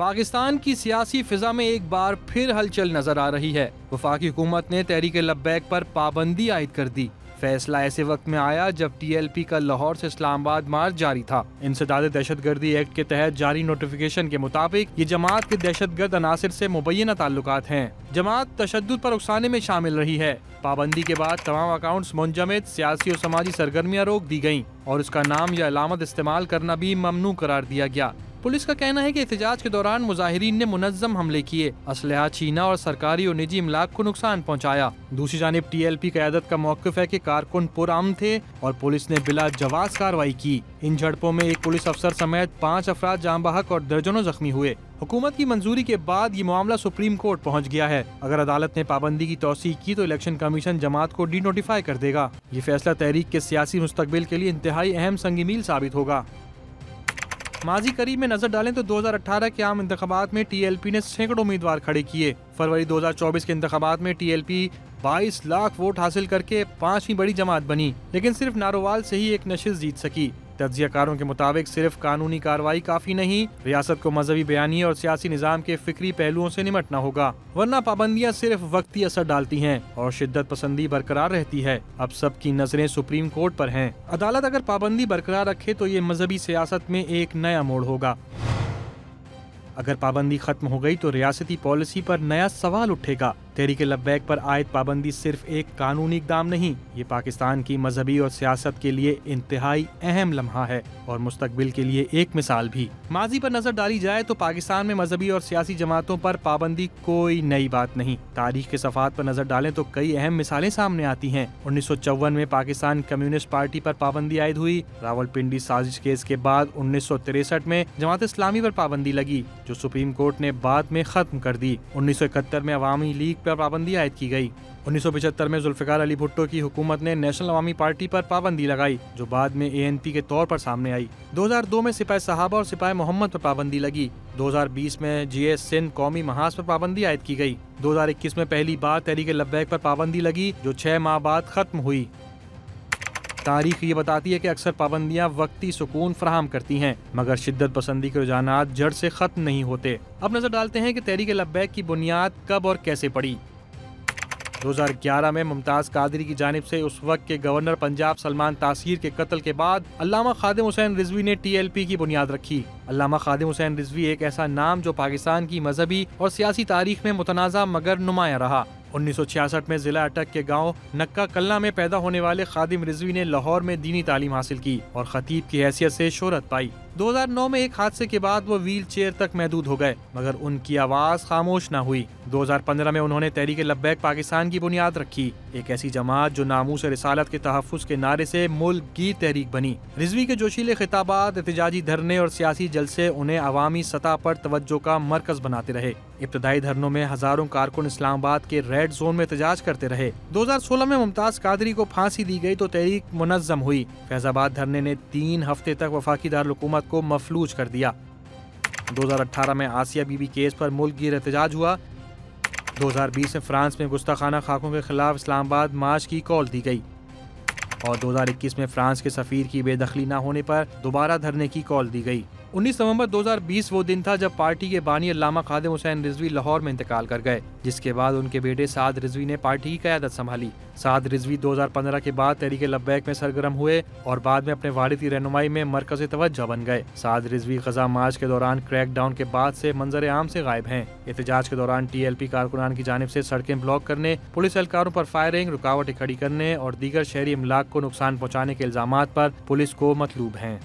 پاکستان کی سیاسی فضا میں ایک بار پھر ہلچل نظر آ رہی ہے۔ وفاقی حکومت نے تحریک لبیک پر پابندی عائد کر دی۔ فیصلہ ایسے وقت میں آیا جب ٹی ایل پی کا لاہور سے اسلام آباد مارچ جاری تھا۔ انسداد دہشت گردی ایکٹ کے تحت جاری نوٹیفیکیشن کے مطابق یہ جماعت کے دہشت گرد عناصر سے مبینہ تعلقات ہیں۔ جماعت تشدد پر اکسانے میں شامل رہی ہے۔ پابندی کے بعد تمام اکاؤنٹس منجمد، سیاسی اور سماجی سرگرمیاں روک دی گئیں اور اس کا نام یا علامت استعمال کرنا بھی ممنوع قرار دیا گیا۔ پولیس کا کہنا ہے کہ احتجاج کے دوران مظاہرین نے منظم حملے کیے، اسلحہ چھینا اور سرکاری اور نجی املاک کو نقصان پہنچایا۔ دوسری جانب ٹی ایل پی قیادت کا موقف ہے کہ کارکن پرامن تھے اور پولیس نے بلا جواز کارروائی کی۔ ان جھڑپوں میں ایک پولیس افسر سمیت 5 افراد جاں بحق اور درجنوں زخمی ہوئے۔ حکومت کی منظوری کے بعد یہ معاملہ سپریم کورٹ پہنچ گیا ہے۔ اگر عدالت نے پابندی کی توسیع کی تو الیکشن کمیشن جماعت کو ڈی نوٹیفائی کر دے گا۔ یہ فیصلہ تحریک کے سیاسی مستقبل کے لیے انتہائی اہم سنگ میل ثابت ہوگا۔ ماضی قریب میں نظر ڈالیں تو 2018 کے عام انتخابات میں ٹی ایل پی نے سینکڑوں امیدوار کھڑے کیے۔ فروری 2024 کے انتخابات میں T L P 22 lakh vote حاصل کر کے 5ویں بڑی جماعت بنی، لیکن صرف نارووال سے ہی ایک نشست جیت سکی۔ تجزیہ کاروں کے مطابق صرف قانونی کارروائی کافی نہیں، ریاست کو مذہبی بیانیے اور سیاسی نظام کے فکری پہلوؤں سے نمٹنا ہوگا، ورنہ پابندیاں صرف وقتی اثر ڈالتی ہیں اور شدت پسندی برقرار رہتی ہے۔ اب سب کی نظریں سپریم کورٹ پر ہیں۔ عدالت اگر پابندی برقرار رکھے تو یہ مذہبی سیاست میں ایک نیا موڑ ہوگا۔ اگر پابندی ختم ہو گئی تو ریاستی پالیسی پر نیا سوال اٹھے گا۔ تحریک لبیک پر عائد پابندی صرف ایک قانونی اقدام نہیں، یہ پاکستان کی مذہبی اور سیاست کے لیے انتہائی اہم لمحہ ہے اور مستقبل کے لیے ایک مثال بھی۔ ماضی پر نظر ڈالی جائے تو پاکستان میں مذہبی اور سیاسی جماعتوں پر پابندی کوئی نئی بات نہیں۔ تاریخ کے صفحات پر نظر ڈالیں تو کئی اہم مثالیں سامنے آتی ہیں۔ 1954 میں پاکستان کمیونسٹ پارٹی پر پابندی عائد ہوئی۔ راولپنڈی سازش کیس کے بعد 1963 میں جماعت اسلامی پر پابندی لگی، جو سپریم کورٹ نے بعد میں ختم کر دی۔ 1971 میں عوامی لیگ پر پابندی عائد کی گئی۔ 1975 میں ذوالفقار علی بھٹو کی حکومت نے نیشنل عوامی پارٹی پر پابندی لگائی، جو بعد میں اے این پی کے طور پر سامنے آئی۔ 2002 میں سپاہ صحابہ اور سپاہ محمد پر پابندی لگی۔ 2020 میں جی ایس سندھ قومی محاذ پر پابندی عائد کی گئی۔ 2021 میں پہلی بار تحریک لبیک پر پابندی لگی، جو 6 ماہ بعد ختم ہوئی۔ تاریخ یہ بتاتی ہے کہ اکثر پابندیاں وقتی سکون فراہم کرتی ہیں، مگر شدت پسندی کے رجحانات جڑ سے ختم نہیں ہوتے۔ اب نظر ڈالتے ہیں کہ تحریک لبیک کی بنیاد کب اور کیسے پڑی۔ 2011 میں ممتاز قادری کی جانب سے اس وقت کے گورنر پنجاب سلمان تاثیر کے قتل کے بعد علامہ خادم حسین رضوی نے ٹی ایل پی کی بنیاد رکھی۔ علامہ خادم حسین رضوی ایک ایسا نام جو پاکستان کی مذہبی اور سیاسی تاریخ میں متنازع مگر نمایاں رہا۔ 1966 میں ضلع اٹک کے گاؤں نکا کلہ میں پیدا ہونے والے خادم رضوی نے لاہور میں دینی تعلیم حاصل کی اور خطیب کی حیثیت سے شہرت پائی۔ 2009 میں ایک حادثے کے بعد وہ ویل چیئر تک محدود ہو گئے، مگر ان کی آواز خاموش نہ ہوئی۔ 2015 میں انہوں نے تحریک لبیک پاکستان کی بنیاد رکھی، ایک ایسی جماعت جو ناموس رسالت کے تحفظ کے نعرے سے ملک گیر تحریک بنی۔ رضوی کے جوشیلے خطابات، احتجاجی دھرنے اور سیاسی جلسے انہیں عوامی سطح پر توجہ کا مرکز بناتے رہے۔ ابتدائی دھرنوں میں ہزاروں کارکن اسلام آباد کے ریڈ زون میں احتجاج کرتے رہے۔ 2016 میں ممتاز قادری کو پھانسی دی گئی تو تحریک منظم ہوئی۔ فیض آباد دھرنے نے 3 ہفتے تک وفاقی دارالحکومت کو مفلوج کر دیا۔ 2018 میں آسیہ بی بی کیس پر ملک گیر احتجاج ہوا۔ 2020 میں فرانس میں گستاخانہ خاکوں کے خلاف اسلام آباد مارچ کی کال دی گئی اور 2021 میں فرانس کے سفیر کی بے دخلی نہ ہونے پر دوبارہ دھرنے کی کال دی گئی۔ 19 نومبر 2020 وہ دن تھا جب پارٹی کے بانی علامہ خادم حسین رضوی لاہور میں انتقال کر گئے، جس کے بعد ان کے بیٹے سعد رضوی نے پارٹی کی قیادت سنبھالی۔ سعد رضوی 2015 کے بعد تحریک لبیک میں سرگرم ہوئے اور بعد میں اپنے والد کی رہنمائی میں مرکز توجہ بن گئے۔ سعد رضوی غزہ مارچ کے دوران کریک ڈاؤن کے بعد سے منظر عام سے غائب ہیں۔ احتجاج کے دوران ٹی ایل پی کارکنان کی جانب سے سڑکیں بلاک کرنے، پولیس اہلکاروں پر فائرنگ، رکاوٹیں کھڑی کرنے اور دیگر شہری املاک کو نقصان پہنچانے کے الزامات پر پولیس کو مطلوب ہیں۔